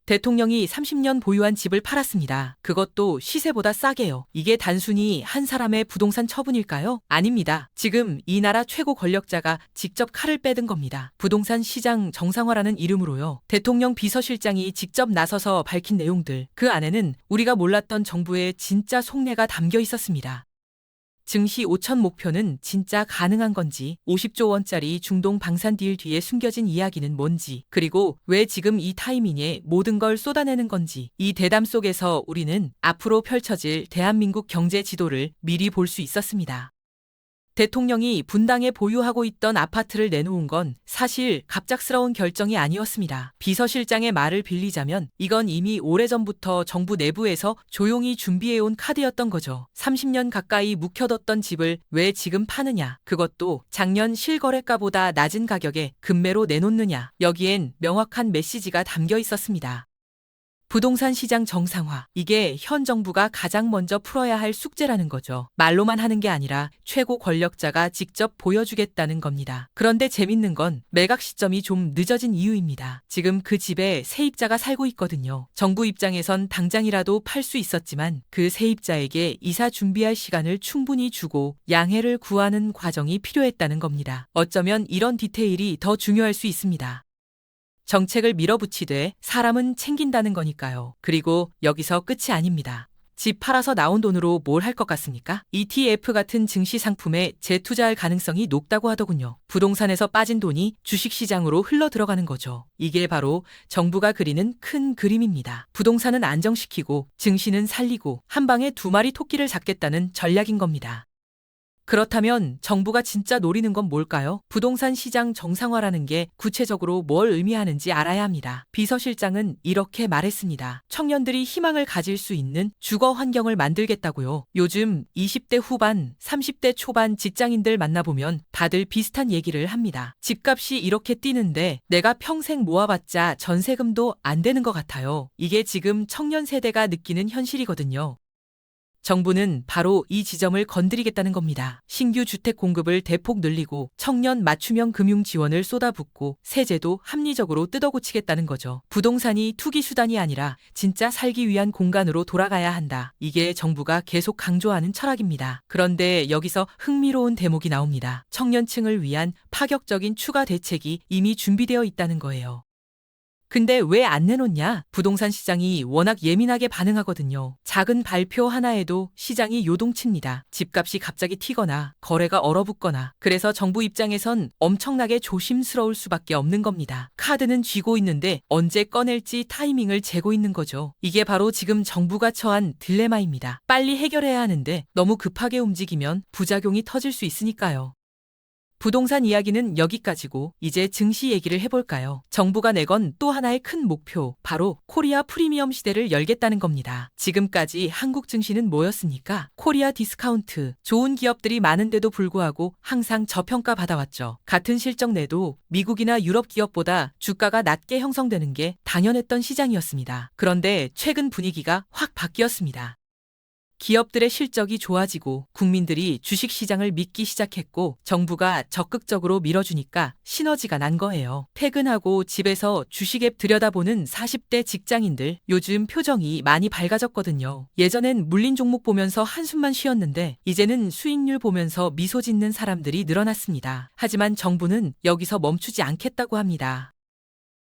대통령이 30년 보유한 집을 팔았습니다. 그것도 시세보다 싸게요. 이게 단순히 한 사람의 부동산 처분일까요? 아닙니다. 지금 이 나라 최고 권력자가 직접 칼을 빼든 겁니다. 부동산 시장 정상화라는 이름으로요. 대통령 비서실장이 직접 나서서 밝힌 내용들, 그 안에는 우리가 몰랐던 정부의 진짜 속내가 담겨 있었습니다. 증시 5천 목표는 진짜 가능한 건지, 50조 원짜리 중동 방산 딜 뒤에 숨겨진 이야기는 뭔지, 그리고 왜 지금 이 타이밍에 모든 걸 쏟아내는 건지, 이 대담 속에서 우리는 앞으로 펼쳐질 대한민국 경제 지도를 미리 볼 수 있었습니다. 대통령이 분당에 보유하고 있던 아파트를 내놓은 건 사실 갑작스러운 결정이 아니었습니다. 비서실장의 말을 빌리자면 이건 이미 오래전부터 정부 내부에서 조용히 준비해온 카드였던 거죠. 30년 가까이 묵혀뒀던 집을 왜 지금 파느냐? 그것도 작년 실거래가보다 낮은 가격에 급매로 내놓느냐? 여기엔 명확한 메시지가 담겨 있었습니다. 부동산 시장 정상화. 이게 현 정부가 가장 먼저 풀어야 할 숙제라는 거죠. 말로만 하는 게 아니라 최고 권력자가 직접 보여주겠다는 겁니다. 그런데 재밌는 건 매각 시점이 좀 늦어진 이유입니다. 지금 그 집에 세입자가 살고 있거든요. 정부 입장에선 당장이라도 팔 수 있었지만 그 세입자에게 이사 준비할 시간을 충분히 주고 양해를 구하는 과정이 필요했다는 겁니다. 어쩌면 이런 디테일이 더 중요할 수 있습니다. 정책을 밀어붙이되 사람은 챙긴다는 거니까요. 그리고 여기서 끝이 아닙니다. 집 팔아서 나온 돈으로 뭘 할 것 같습니까? ETF 같은 증시 상품에 재투자할 가능성이 높다고 하더군요. 부동산에서 빠진 돈이 주식시장으로 흘러 들어가는 거죠. 이게 바로 정부가 그리는 큰 그림입니다. 부동산은 안정시키고 증시는 살리고 한 방에 두 마리 토끼를 잡겠다는 전략인 겁니다. 그렇다면 정부가 진짜 노리는 건 뭘까요? 부동산 시장 정상화라는 게 구체적으로 뭘 의미하는지 알아야 합니다. 비서실장은 이렇게 말했습니다. 청년들이 희망을 가질 수 있는 주거 환경을 만들겠다고요. 요즘 20대 후반, 30대 초반 직장인들 만나보면 다들 비슷한 얘기를 합니다. 집값이 이렇게 뛰는데 내가 평생 모아봤자 전세금도 안 되는 것 같아요. 이게 지금 청년 세대가 느끼는 현실이거든요. 정부는 바로 이 지점을 건드리겠다는 겁니다. 신규 주택 공급을 대폭 늘리고 청년 맞춤형 금융 지원을 쏟아붓고 세제도 합리적으로 뜯어고치겠다는 거죠. 부동산이 투기 수단이 아니라 진짜 살기 위한 공간으로 돌아가야 한다. 이게 정부가 계속 강조하는 철학입니다. 그런데 여기서 흥미로운 대목이 나옵니다. 청년층을 위한 파격적인 추가 대책이 이미 준비되어 있다는 거예요. 근데 왜 안 내놓냐? 부동산 시장이 워낙 예민하게 반응하거든요. 작은 발표 하나에도 시장이 요동칩니다. 집값이 갑자기 튀거나 거래가 얼어붙거나. 그래서 정부 입장에선 엄청나게 조심스러울 수밖에 없는 겁니다. 카드는 쥐고 있는데 언제 꺼낼지 타이밍을 재고 있는 거죠. 이게 바로 지금 정부가 처한 딜레마입니다. 빨리 해결해야 하는데 너무 급하게 움직이면 부작용이 터질 수 있으니까요. 부동산 이야기는 여기까지고 이제 증시 얘기를 해볼까요? 정부가 내건 또 하나의 큰 목표, 바로 코리아 프리미엄 시대를 열겠다는 겁니다. 지금까지 한국 증시는 뭐였습니까? 코리아 디스카운트, 좋은 기업들이 많은데도 불구하고 항상 저평가 받아왔죠. 같은 실적 내도 미국이나 유럽 기업보다 주가가 낮게 형성되는 게 당연했던 시장이었습니다. 그런데 최근 분위기가 확 바뀌었습니다. 기업들의 실적이 좋아지고 국민들이 주식시장을 믿기 시작했고 정부가 적극적으로 밀어주니까 시너지가 난 거예요. 퇴근하고 집에서 주식 앱 들여다보는 40대 직장인들 요즘 표정이 많이 밝아졌거든요. 예전엔 물린 종목 보면서 한숨만 쉬었는데 이제는 수익률 보면서 미소 짓는 사람들이 늘어났습니다. 하지만 정부는 여기서 멈추지 않겠다고 합니다.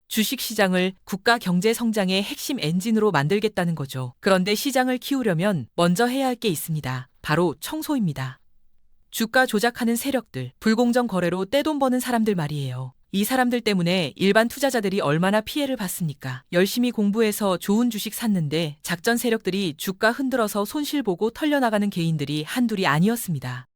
주식시장을 국가 경제 성장의 핵심 엔진으로 만들겠다는 거죠. 그런데 시장을 키우려면 먼저 해야 할 게 있습니다. 바로 청소입니다. 주가 조작하는 세력들, 불공정 거래로 떼돈 버는 사람들 말이에요. 이 사람들 때문에 일반 투자자들이 얼마나 피해를 봤습니까? 열심히 공부해서 좋은 주식 샀는데 작전 세력들이 주가 흔들어서 손실 보고 털려나가는 개인들이 한둘이 아니었습니다.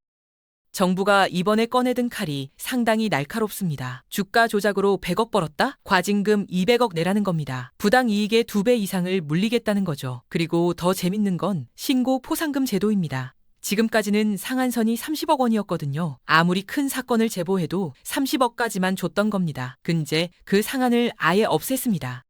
정부가 이번에 꺼내든 칼이 상당히 날카롭습니다. 주가 조작으로 100억 벌었다? 과징금 200억 내라는 겁니다. 부당 이익의 2배 이상을 물리겠다는 거죠. 그리고 더 재밌는 건 신고 포상금 제도입니다. 지금까지는 상한선이 30억 원이었거든요. 아무리 큰 사건을 제보해도 30억까지만 줬던 겁니다. 근데 그 상한을 아예 없앴습니다.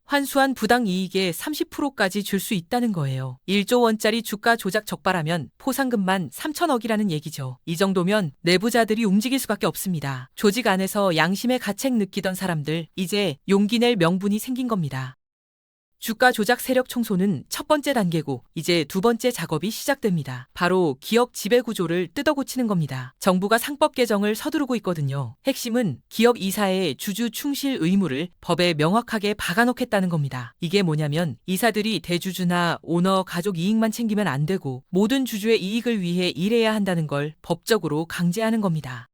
환수한 부당 이익의 30%까지 줄 수 있다는 거예요. 1조 원짜리 주가 조작 적발하면 포상금만 3천억이라는 얘기죠. 이 정도면 내부자들이 움직일 수밖에 없습니다. 조직 안에서 양심의 가책 느끼던 사람들, 이제 용기 낼 명분이 생긴 겁니다. 주가 조작 세력 청소는 첫 번째 단계고 이제 두 번째 작업이 시작됩니다. 바로 기업 지배 구조를 뜯어고치는 겁니다. 정부가 상법 개정을 서두르고 있거든요. 핵심은 기업 이사의 주주 충실 의무를 법에 명확하게 박아놓겠다는 겁니다. 이게 뭐냐면 이사들이 대주주나 오너 가족 이익만 챙기면 안 되고 모든 주주의 이익을 위해 일해야 한다는 걸 법적으로 강제하는 겁니다.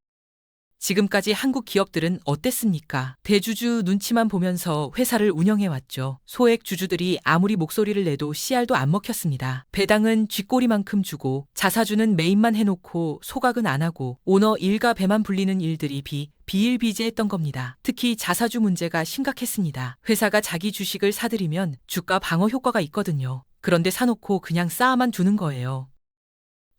지금까지 한국 기업들은 어땠습니까? 대주주 눈치만 보면서 회사를 운영해왔죠. 소액 주주들이 아무리 목소리를 내도 씨알도 안 먹혔습니다. 배당은 쥐꼬리만큼 주고 자사주는 매입만 해놓고 소각은 안 하고 오너 일가 배만 불리는 일들이 비일비재했던 겁니다. 특히 자사주 문제가 심각했습니다. 회사가 자기 주식을 사들이면 주가 방어 효과가 있거든요. 그런데 사놓고 그냥 쌓아만 두는 거예요.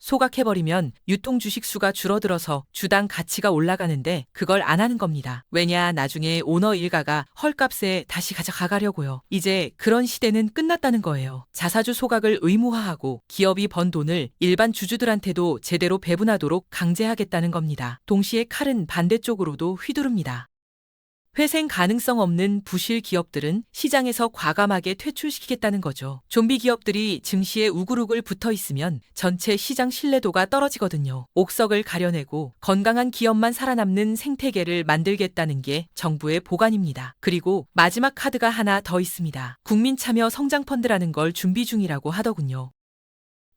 소각해버리면 유통 주식 수가 줄어들어서 주당 가치가 올라가는데 그걸 안 하는 겁니다. 왜냐, 나중에 오너 일가가 헐값에 다시 가져가려고요. 이제 그런 시대는 끝났다는 거예요. 자사주 소각을 의무화하고 기업이 번 돈을 일반 주주들한테도 제대로 배분하도록 강제하겠다는 겁니다. 동시에 칼은 반대쪽으로도 휘두릅니다. 회생 가능성 없는 부실 기업들은 시장에서 과감하게 퇴출시키겠다는 거죠. 좀비 기업들이 증시에 우글우글 붙어 있으면 전체 시장 신뢰도가 떨어지거든요. 옥석을 가려내고 건강한 기업만 살아남는 생태계를 만들겠다는 게 정부의 보관입니다. 그리고 마지막 카드가 하나 더 있습니다. 국민참여 성장펀드라는 걸 준비 중이라고 하더군요.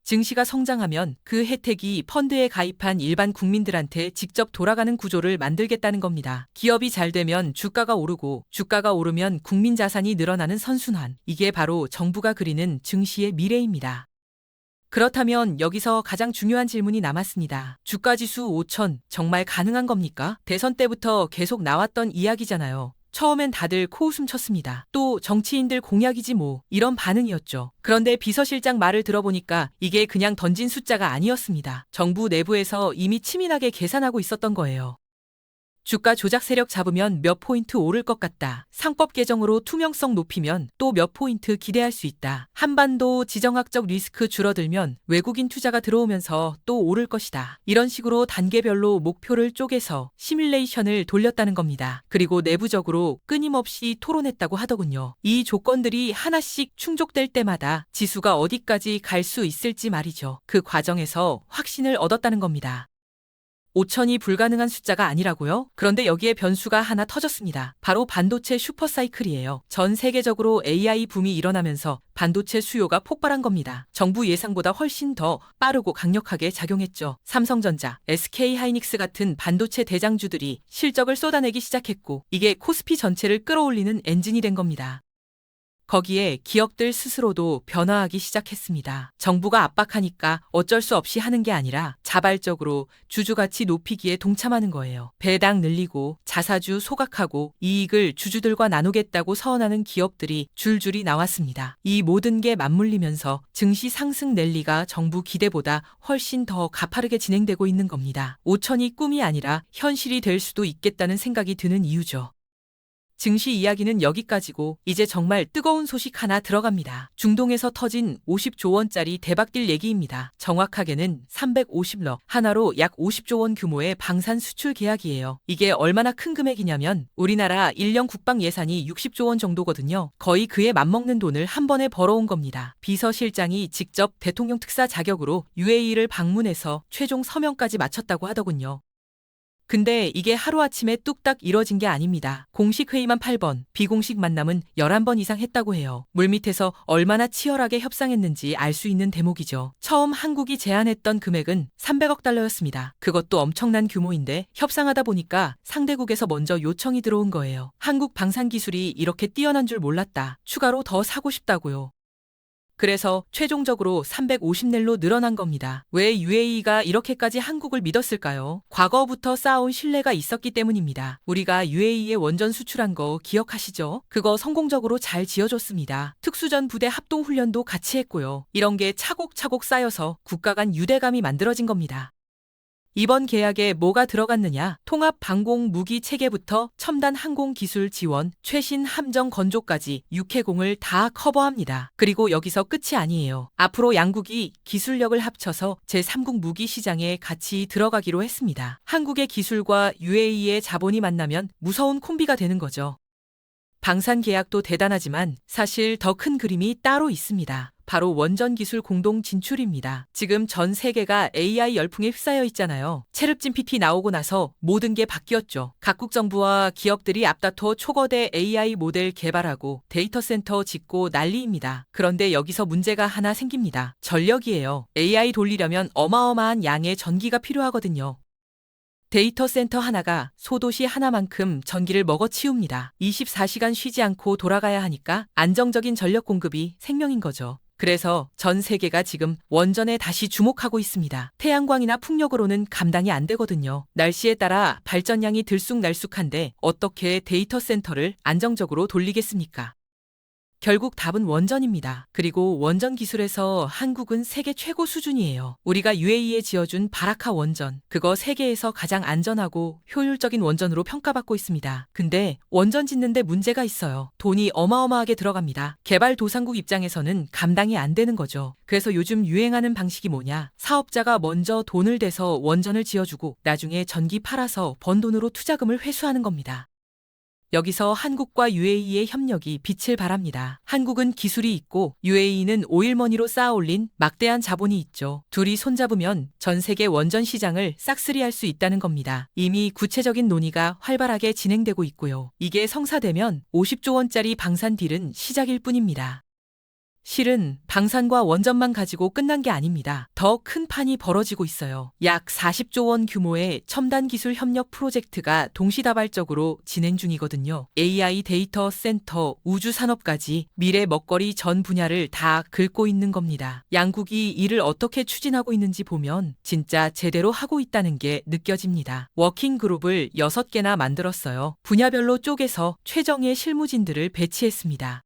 증시가 성장하면 그 혜택이 펀드에 가입한 일반 국민들한테 직접 돌아가는 구조를 만들겠다는 겁니다. 기업이 잘 되면 주가가 오르고 주가가 오르면 국민 자산이 늘어나는 선순환. 이게 바로 정부가 그리는 증시의 미래입니다. 그렇다면 여기서 가장 중요한 질문이 남았습니다. 주가지수 5,000 정말 가능한 겁니까? 대선 때부터 계속 나왔던 이야기잖아요. 처음엔 다들 코웃음 쳤습니다. 또 정치인들 공약이지 뭐 이런 반응이었죠. 그런데 비서실장 말을 들어보니까 이게 그냥 던진 숫자가 아니었습니다. 정부 내부에서 이미 치밀하게 계산하고 있었던 거예요. 주가 조작 세력 잡으면 몇 포인트 오를 것 같다. 상법 개정으로 투명성 높이면 또 몇 포인트 기대할 수 있다. 한반도 지정학적 리스크 줄어들면 외국인 투자가 들어오면서 또 오를 것이다. 이런 식으로 단계별로 목표를 쪼개서 시뮬레이션을 돌렸다는 겁니다. 그리고 내부적으로 끊임없이 토론했다고 하더군요. 이 조건들이 하나씩 충족될 때마다 지수가 어디까지 갈 수 있을지 말이죠. 그 과정에서 확신을 얻었다는 겁니다. 5,000이 불가능한 숫자가 아니라고요? 그런데 여기에 변수가 하나 터졌습니다. 바로 반도체 슈퍼사이클이에요. 전 세계적으로 AI 붐이 일어나면서 반도체 수요가 폭발한 겁니다. 정부 예상보다 훨씬 더 빠르고 강력하게 작용했죠. 삼성전자, SK하이닉스 같은 반도체 대장주들이 실적을 쏟아내기 시작했고 이게 코스피 전체를 끌어올리는 엔진이 된 겁니다. 거기에 기업들 스스로도 변화하기 시작했습니다. 정부가 압박하니까 어쩔 수 없이 하는 게 아니라 자발적으로 주주가치 높이기에 동참하는 거예요. 배당 늘리고 자사주 소각하고 이익을 주주들과 나누겠다고 서원하는 기업들이 줄줄이 나왔습니다. 이 모든 게 맞물리면서 증시 상승 랠리가 정부 기대보다 훨씬 더 가파르게 진행되고 있는 겁니다. 5,000이 꿈이 아니라 현실이 될 수도 있겠다는 생각이 드는 이유죠. 증시 이야기는 여기까지고 이제 정말 뜨거운 소식 하나 들어갑니다. 중동에서 터진 50조 원짜리 대박딜 얘기입니다. 정확하게는 350러 하나로 약 50조 원 규모의 방산 수출 계약이에요. 이게 얼마나 큰 금액이냐면 우리나라 1년 국방 예산이 60조 원 정도거든요. 거의 그에 맞먹는 돈을 한 번에 벌어온 겁니다. 비서실장이 직접 대통령 특사 자격으로 UAE를 방문해서 최종 서명까지 마쳤다고 하더군요. 근데 이게 하루아침에 뚝딱 이뤄진 게 아닙니다. 공식 회의만 8번, 비공식 만남은 11번 이상 했다고 해요. 물밑에서 얼마나 치열하게 협상했는지 알 수 있는 대목이죠. 처음 한국이 제안했던 금액은 300억 달러였습니다. 그것도 엄청난 규모인데 협상하다 보니까 상대국에서 먼저 요청이 들어온 거예요. 한국 방산 기술이 이렇게 뛰어난 줄 몰랐다. 추가로 더 사고 싶다고요. 그래서 최종적으로 350넬로 늘어난 겁니다. 왜 UAE가 이렇게까지 한국을 믿었을까요? 과거부터 쌓아온 신뢰가 있었기 때문입니다. 우리가 UAE에 원전 수출한 거 기억하시죠? 그거 성공적으로 잘 지어줬습니다. 특수전 부대 합동훈련도 같이 했고요. 이런 게 차곡차곡 쌓여서 국가 간 유대감이 만들어진 겁니다. 이번 계약에 뭐가 들어갔느냐? 통합 방공 무기 체계부터 첨단 항공 기술 지원, 최신 함정 건조까지 육해공을 다 커버합니다. 그리고 여기서 끝이 아니에요. 앞으로 양국이 기술력을 합쳐서 제3국 무기 시장에 같이 들어가기로 했습니다. 한국의 기술과 UAE의 자본이 만나면 무서운 콤비가 되는 거죠. 방산 계약도 대단하지만 사실 더 큰 그림이 따로 있습니다. 바로 원전 기술 공동 진출입니다. 지금 전 세계가 AI 열풍에 휩싸여 있잖아요. 챗 GPT 나오고 나서 모든 게 바뀌었죠. 각국 정부와 기업들이 앞다퉈 초거대 AI 모델 개발하고 데이터 센터 짓고 난리입니다. 그런데 여기서 문제가 하나 생깁니다. 전력이에요. AI 돌리려면 어마어마한 양의 전기가 필요하거든요. 데이터 센터 하나가 소도시 하나만큼 전기를 먹어치웁니다. 24시간 쉬지 않고 돌아가야 하니까 안정적인 전력 공급이 생명인 거죠. 그래서 전 세계가 지금 원전에 다시 주목하고 있습니다. 태양광이나 풍력으로는 감당이 안 되거든요. 날씨에 따라 발전량이 들쑥날쑥한데 어떻게 데이터 센터를 안정적으로 돌리겠습니까? 결국 답은 원전입니다. 그리고 원전 기술에서 한국은 세계 최고 수준이에요. 우리가 UAE에 지어준 바라카 원전, 그거 세계에서 가장 안전하고 효율적인 원전으로 평가받고 있습니다. 근데 원전 짓는데 문제가 있어요. 돈이 어마어마하게 들어갑니다. 개발도상국 입장에서는 감당이 안 되는 거죠. 그래서 요즘 유행하는 방식이 뭐냐? 사업자가 먼저 돈을 대서 원전을 지어주고 나중에 전기 팔아서 번 돈으로 투자금을 회수하는 겁니다. 여기서 한국과 UAE의 협력이 빛을 발합니다. 한국은 기술이 있고 UAE는 오일머니로 쌓아올린 막대한 자본이 있죠. 둘이 손잡으면 전 세계 원전 시장을 싹쓸이할 수 있다는 겁니다. 이미 구체적인 논의가 활발하게 진행되고 있고요. 이게 성사되면 50조 원짜리 방산 딜은 시작일 뿐입니다. 실은 방산과 원전만 가지고 끝난 게 아닙니다. 더 큰 판이 벌어지고 있어요. 약 40조 원 규모의 첨단 기술 협력 프로젝트가 동시다발적으로 진행 중이거든요. AI 데이터 센터, 우주 산업까지 미래 먹거리 전 분야를 다 긁고 있는 겁니다. 양국이 이를 어떻게 추진하고 있는지 보면 진짜 제대로 하고 있다는 게 느껴집니다. 워킹 그룹을 6개나 만들었어요. 분야별로 쪼개서 최정예 실무진들을 배치했습니다.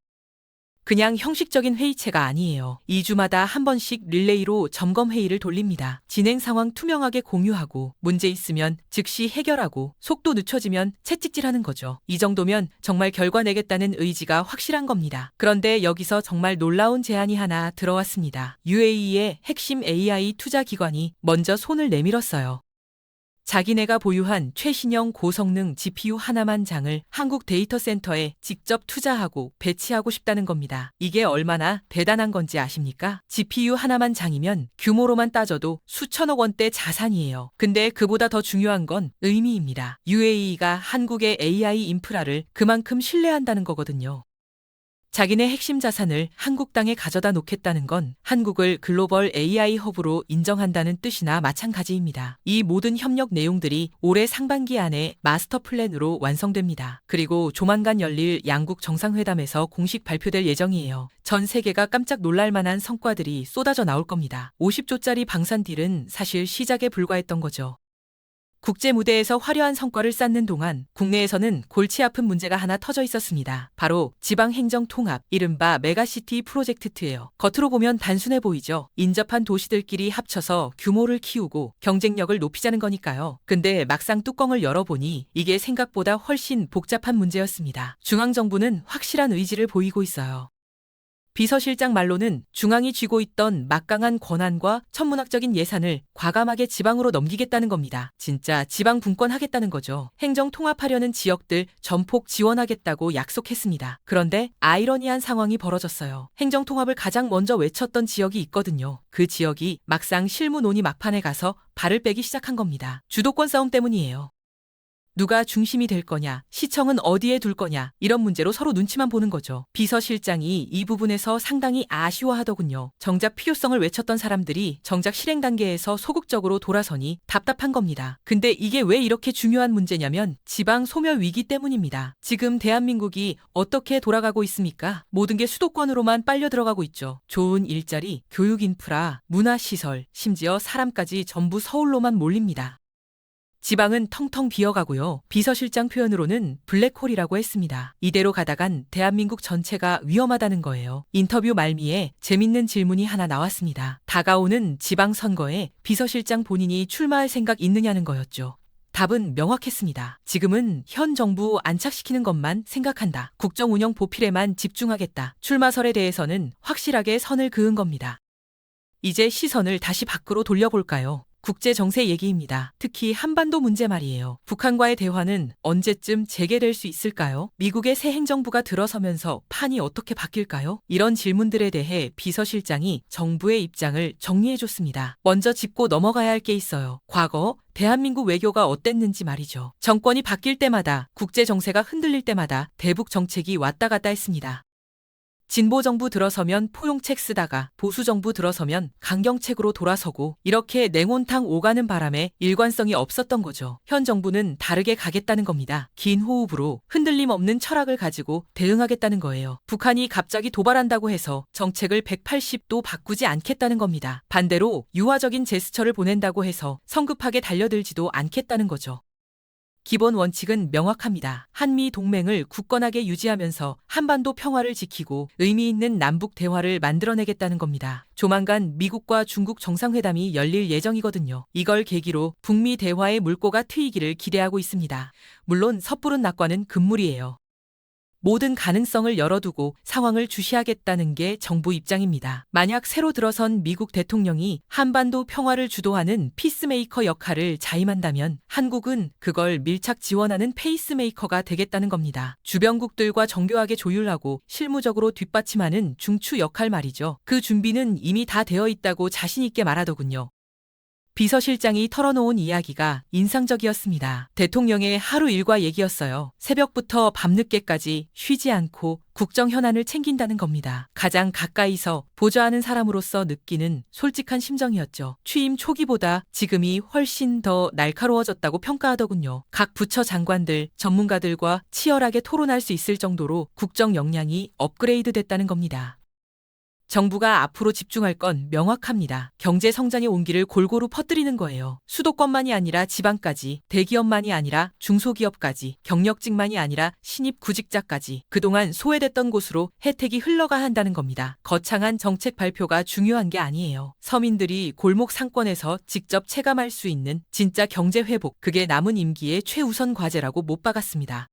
그냥 형식적인 회의체가 아니에요. 2주마다 한 번씩 릴레이로 점검 회의를 돌립니다. 진행 상황 투명하게 공유하고 문제 있으면 즉시 해결하고 속도 늦춰지면 채찍질하는 거죠. 이 정도면 정말 결과 내겠다는 의지가 확실한 겁니다. 그런데 여기서 정말 놀라운 제안이 하나 들어왔습니다. UAE의 핵심 AI 투자 기관이 먼저 손을 내밀었어요. 자기네가 보유한 최신형 고성능 GPU 하나만 장을 한국 데이터 센터에 직접 투자하고 배치하고 싶다는 겁니다. 이게 얼마나 대단한 건지 아십니까? GPU 하나만 장이면 규모로만 따져도 수천억 원대 자산이에요. 근데 그보다 더 중요한 건 의미입니다. UAE가 한국의 AI 인프라를 그만큼 신뢰한다는 거거든요. 자기네 핵심 자산을 한국 땅에 가져다 놓겠다는 건 한국을 글로벌 AI 허브로 인정한다는 뜻이나 마찬가지입니다. 이 모든 협력 내용들이 올해 상반기 안에 마스터 플랜으로 완성됩니다. 그리고 조만간 열릴 양국 정상회담에서 공식 발표될 예정이에요. 전 세계가 깜짝 놀랄 만한 성과들이 쏟아져 나올 겁니다. 50조짜리 방산 딜은 사실 시작에 불과했던 거죠. 국제 무대에서 화려한 성과를 쌓는 동안 국내에서는 골치 아픈 문제가 하나 터져 있었습니다. 바로 지방행정통합, 이른바 메가시티 프로젝트2예요. 겉으로 보면 단순해 보이죠. 인접한 도시들끼리 합쳐서 규모를 키우고 경쟁력을 높이자는 거니까요. 근데 막상 뚜껑을 열어보니 이게 생각보다 훨씬 복잡한 문제였습니다. 중앙정부는 확실한 의지를 보이고 있어요. 비서실장 말로는 중앙이 쥐고 있던 막강한 권한과 천문학적인 예산을 과감하게 지방으로 넘기겠다는 겁니다. 진짜 지방 분권하겠다는 거죠. 행정 통합하려는 지역들 전폭 지원하겠다고 약속했습니다. 그런데 아이러니한 상황이 벌어졌어요. 행정 통합을 가장 먼저 외쳤던 지역이 있거든요. 그 지역이 막상 실무 논의 막판에 가서 발을 빼기 시작한 겁니다. 주도권 싸움 때문이에요. 누가 중심이 될 거냐, 시청은 어디에 둘 거냐, 이런 문제로 서로 눈치만 보는 거죠. 비서실장이 이 부분에서 상당히 아쉬워하더군요. 정작 필요성을 외쳤던 사람들이 정작 실행 단계에서 소극적으로 돌아서니 답답한 겁니다. 근데 이게 왜 이렇게 중요한 문제냐면 지방 소멸 위기 때문입니다. 지금 대한민국이 어떻게 돌아가고 있습니까? 모든 게 수도권으로만 빨려 들어가고 있죠. 좋은 일자리, 교육 인프라, 문화시설, 심지어 사람까지 전부 서울로만 몰립니다. 지방은 텅텅 비어가고요. 비서실장 표현으로는 블랙홀이라고 했습니다. 이대로 가다간 대한민국 전체가 위험하다는 거예요. 인터뷰 말미에 재밌는 질문이 하나 나왔습니다. 다가오는 지방선거에 비서실장 본인이 출마할 생각 있느냐는 거였죠. 답은 명확했습니다. 지금은 현 정부 안착시키는 것만 생각한다. 국정 운영 보필에만 집중하겠다. 출마설에 대해서는 확실하게 선을 그은 겁니다. 이제 시선을 다시 밖으로 돌려볼까요? 국제 정세 얘기입니다. 특히 한반도 문제 말이에요. 북한과의 대화는 언제쯤 재개될 수 있을까요? 미국의 새 행정부가 들어서면서 판이 어떻게 바뀔까요? 이런 질문들에 대해 비서실장이 정부의 입장을 정리해줬습니다. 먼저 짚고 넘어가야 할 게 있어요. 과거 대한민국 외교가 어땠는지 말이죠. 정권이 바뀔 때마다, 국제 정세가 흔들릴 때마다 대북 정책이 왔다 갔다 했습니다. 진보 정부 들어서면 포용책 쓰다가 보수 정부 들어서면 강경책으로 돌아서고, 이렇게 냉온탕 오가는 바람에 일관성이 없었던 거죠. 현 정부는 다르게 가겠다는 겁니다. 긴 호흡으로 흔들림 없는 철학을 가지고 대응하겠다는 거예요. 북한이 갑자기 도발한다고 해서 정책을 180도 바꾸지 않겠다는 겁니다. 반대로 유화적인 제스처를 보낸다고 해서 성급하게 달려들지도 않겠다는 거죠. 기본 원칙은 명확합니다. 한미 동맹을 굳건하게 유지하면서 한반도 평화를 지키고 의미 있는 남북 대화를 만들어내겠다는 겁니다. 조만간 미국과 중국 정상회담이 열릴 예정이거든요. 이걸 계기로 북미 대화의 물꼬가 트이기를 기대하고 있습니다. 물론 섣부른 낙관은 금물이에요. 모든 가능성을 열어두고 상황을 주시하겠다는 게 정부 입장입니다. 만약 새로 들어선 미국 대통령이 한반도 평화를 주도하는 피스메이커 역할을 자임한다면 한국은 그걸 밀착 지원하는 페이스메이커가 되겠다는 겁니다. 주변국들과 정교하게 조율하고 실무적으로 뒷받침하는 중추 역할 말이죠. 그 준비는 이미 다 되어 있다고 자신 있게 말하더군요. 비서실장이 털어놓은 이야기가 인상적이었습니다. 대통령의 하루 일과 얘기였어요. 새벽부터 밤늦게까지 쉬지 않고 국정 현안을 챙긴다는 겁니다. 가장 가까이서 보좌하는 사람으로서 느끼는 솔직한 심정이었죠. 취임 초기보다 지금이 훨씬 더 날카로워졌다고 평가하더군요. 각 부처 장관들, 전문가들과 치열하게 토론할 수 있을 정도로 국정 역량이 업그레이드 됐다는 겁니다. 정부가 앞으로 집중할 건 명확합니다. 경제 성장의 온기를 골고루 퍼뜨리는 거예요. 수도권만이 아니라 지방까지, 대기업만이 아니라 중소기업까지, 경력직만이 아니라 신입 구직자까지 그동안 소외됐던 곳으로 혜택이 흘러가 한다는 겁니다. 거창한 정책 발표가 중요한 게 아니에요. 서민들이 골목 상권에서 직접 체감할 수 있는 진짜 경제 회복, 그게 남은 임기의 최우선 과제라고 못 박았습니다.